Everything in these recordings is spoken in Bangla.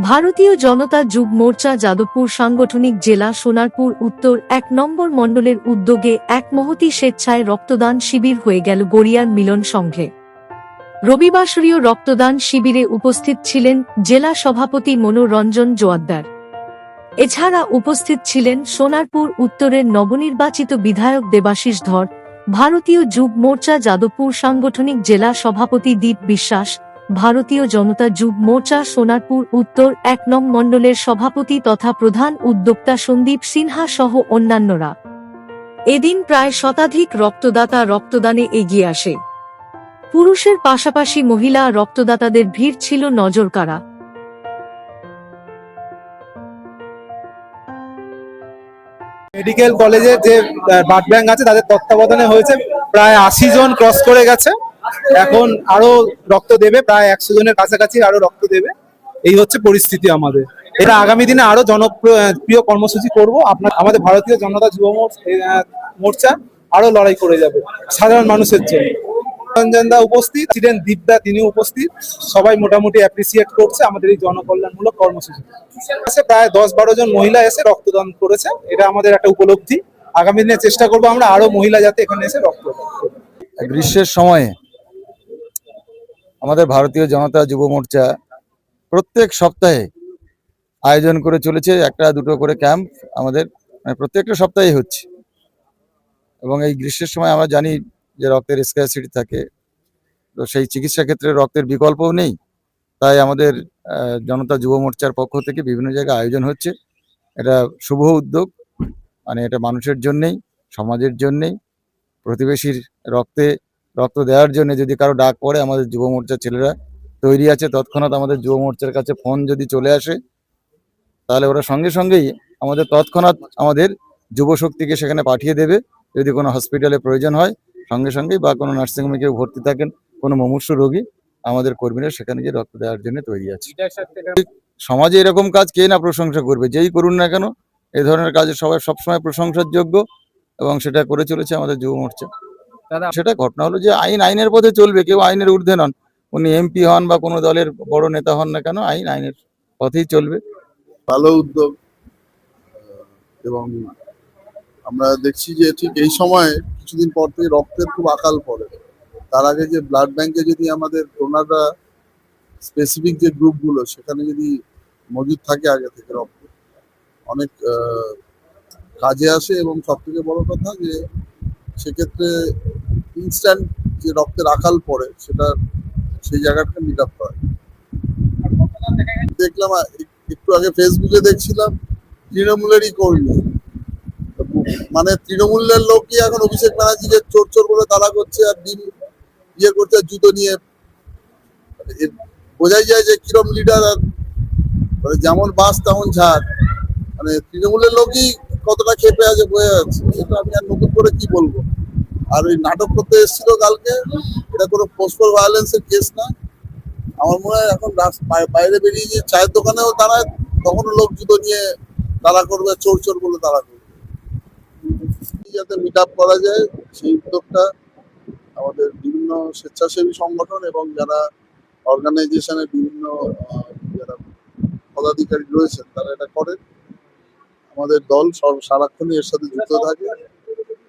ভারতীয় জনতা যুব মোর্চা যাদবপুর সাংগঠনিক জেলা সোনারপুর উত্তর ১ নম্বর মণ্ডলের উদ্যোগে এক মহতী স্বেচ্ছায় রক্তদান শিবির হয়ে গেল গড়িয়ার মিলন সংঘে। রবিবাসরীয় রক্তদান শিবিরে উপস্থিত ছিলেন জেলা সভাপতি মনোরঞ্জন জোয়াদ্দার। এছাড়া উপস্থিত ছিলেন সোনারপুর উত্তরের নবনির্বাচিত বিধায়ক দেবাশিস ধর, ভারতীয় যুব মোর্চা যাদবপুর সাংগঠনিক জেলা সভাপতি দীপ বিশ্বাস, ভারতীয় জনতা যুব মোর্চা সোনারপুর উত্তর ১ নং মণ্ডলের সভাপতি তথা প্রধান উদ্যোক্তা সন্দীপ সিনহা সহ অন্যান্যরা। এদিন প্রায় শতাধিক রক্তদাতা রক্তদানে এগিয়ে আসে। পুরুষের পাশাপাশি মহিলা রক্তদাতাদের ভিড় ছিল নজরকাড়া। মেডিকেল কলেজের যে ব্লাড ব্যাংক আছে তাদের তত্ত্বাবধানে হয়েছে, প্রায় ৮০ জন ক্রস করে গেছে। এখন আরো রক্ত দেবে, প্রায় ১০০ জনের কাছাকাছি আরো রক্ত দেবে। এই হচ্ছে পরিস্থিতি আমাদের। এটা আগামী দিনে আরো জনপ্রিয় কর্মসূচি করব। আমাদের ভারতীয় জনতা যুব মোর্চা আরো লড়াই করে যাবে সাধারণ মানুষের জন্য। রঞ্জন দা উপস্থিত ছিলেন, দীপদা তিনি উপস্থিত, সবাই মোটামুটি অ্যাপ্রিসিয়েট করছে আমাদের এই জনকল্যাণমূলক কর্মসূচি। প্রায় ১০-১২ জন মহিলা এসে রক্তদান করেছে, এটা আমাদের একটা উপলব্ধি। আগামী দিনে চেষ্টা করবো আমরা আরো মহিলা যাতে এখানে এসে রক্তদান করে। গ্রীষ্মের সময়ে আমাদের ভারতীয় জনতা যুব মোর্চা প্রত্যেক সপ্তাহে আয়োজন করে চলেছে, একটা দুটো করে ক্যাম্প আমাদের প্রত্যেকটা সপ্তাহে হচ্ছে। এবং এই গ্রীষ্মের সময় আমরা জানি যে রক্তের স্ক্যারসিটি থাকে, তো সেই চিকিৎসা ক্ষেত্রে রক্তের বিকল্পও নেই। তাই আমাদের জনতা যুব মোর্চার পক্ষ থেকে বিভিন্ন জায়গায় আয়োজন হচ্ছে। এটা শুভ উদ্যোগ, মানে এটা মানুষের জন্যেই, সমাজের জন্যেই, প্রতিবেশীর রক্ত দেওয়ার জন্য যদি কারো ডাক পড়ে আমাদের যুব মোর্চার ছেলেরা তৈরি আছে। তৎক্ষণাৎ আমাদের যুব মোর্চার কাছে ফোন যদি চলে আসে তাহলে ওরা সঙ্গে সঙ্গেই তৎক্ষণাৎ আমাদের যুব শক্তিকে সেখানে পাঠিয়ে দেবে। যদি কোনো হসপিটালে প্রয়োজন হয় সঙ্গে সঙ্গেই, বা কোনো নার্সিংহোমে কেউ ভর্তি থাকেন কোনো মুমূর্ষু রোগী, আমাদের কর্মীরা সেখানে গিয়ে রক্ত দেওয়ার জন্য তৈরি আছে। সমাজে এরকম কাজ কে না প্রশংসা করবে, যেই করুন না কেন এই ধরনের কাজে সবাই সবসময় প্রশংসার যোগ্য, এবং সেটা করে চলেছে আমাদের যুব মোর্চা। সেটা ঘটনা হলো যে আইনের পথে চলবে, কেউ আইনের ঊর্ধ্বে নন। উনি এমপি হন বা কোনো দলের বড় নেতা হন না কেন, আইনের পথেই চলবে। ভালো উদ্যোগ, এবং আমরা দেখছি যে ঠিক এই সময় কিছুদিন পর থেকে রক্তের খুব আকাল পড়ে। তার আগে যে ব্লাড ব্যাংকে যদি আমাদের ডোনাররা স্পেসিফিক যে গ্রুপগুলো সেখানে যদি মজুদ থাকে আগে থেকে, রক্ত অনেক কাজে আসে। এবং সব থেকে বড় কথা যে সেক্ষেত্রে ইনস্ট্যান্ট যে রক্তের আকাল পড়ে সেটা সেই জায়গাটা মিট আপ হয়। দেখলাম একটু আগে ফেসবুকে দেখছিলাম তৃণমূলেরই কর্মী, মানে তৃণমূলের লোকই এখন অভিষেক ব্যানার্জিকে চোর চোর বলে তাড়া করছে আর ডিম ইয়ে করছে আর জুতো নিয়ে। বোঝাই যায় যে কিরম লিডার, আর মানে যেমন বাস তেমন ঝাড়। মানে তৃণমূলের লোকই কতটা খেপে আছে বোঝা যাচ্ছে। এটা আমি আর নতুন করে কি বলবো। আর ওই নাটক করতে এসেছিল কালকে, এটা কোনো পোস্টাল ভায়োলেন্সের কেস না। আমার মনে হয় এখন বাইরে বেরিয়ে যে চায়ের দোকানেও দাঁড়ায় তখনও লোক জুতো নিয়ে তাড়া করবে, চোর চোর বলে তাড়া করবে। যাতে মিট আপ করা যায় সেই উদ্যোগটা আমাদের বিভিন্ন স্বেচ্ছাসেবী সংগঠন এবং যারা অর্গানাইজেশনের বিভিন্ন যারা পদাধিকারী রয়েছেন তারা এটা করেন। আমাদের দল সারাক্ষণই এর সাথে যুক্ত থাকে,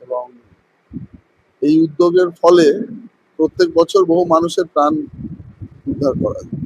এবং এই উদ্যোগের ফলে প্রত্যেক বছর বহু মানুষের প্রাণ উদ্ধার করা যায়।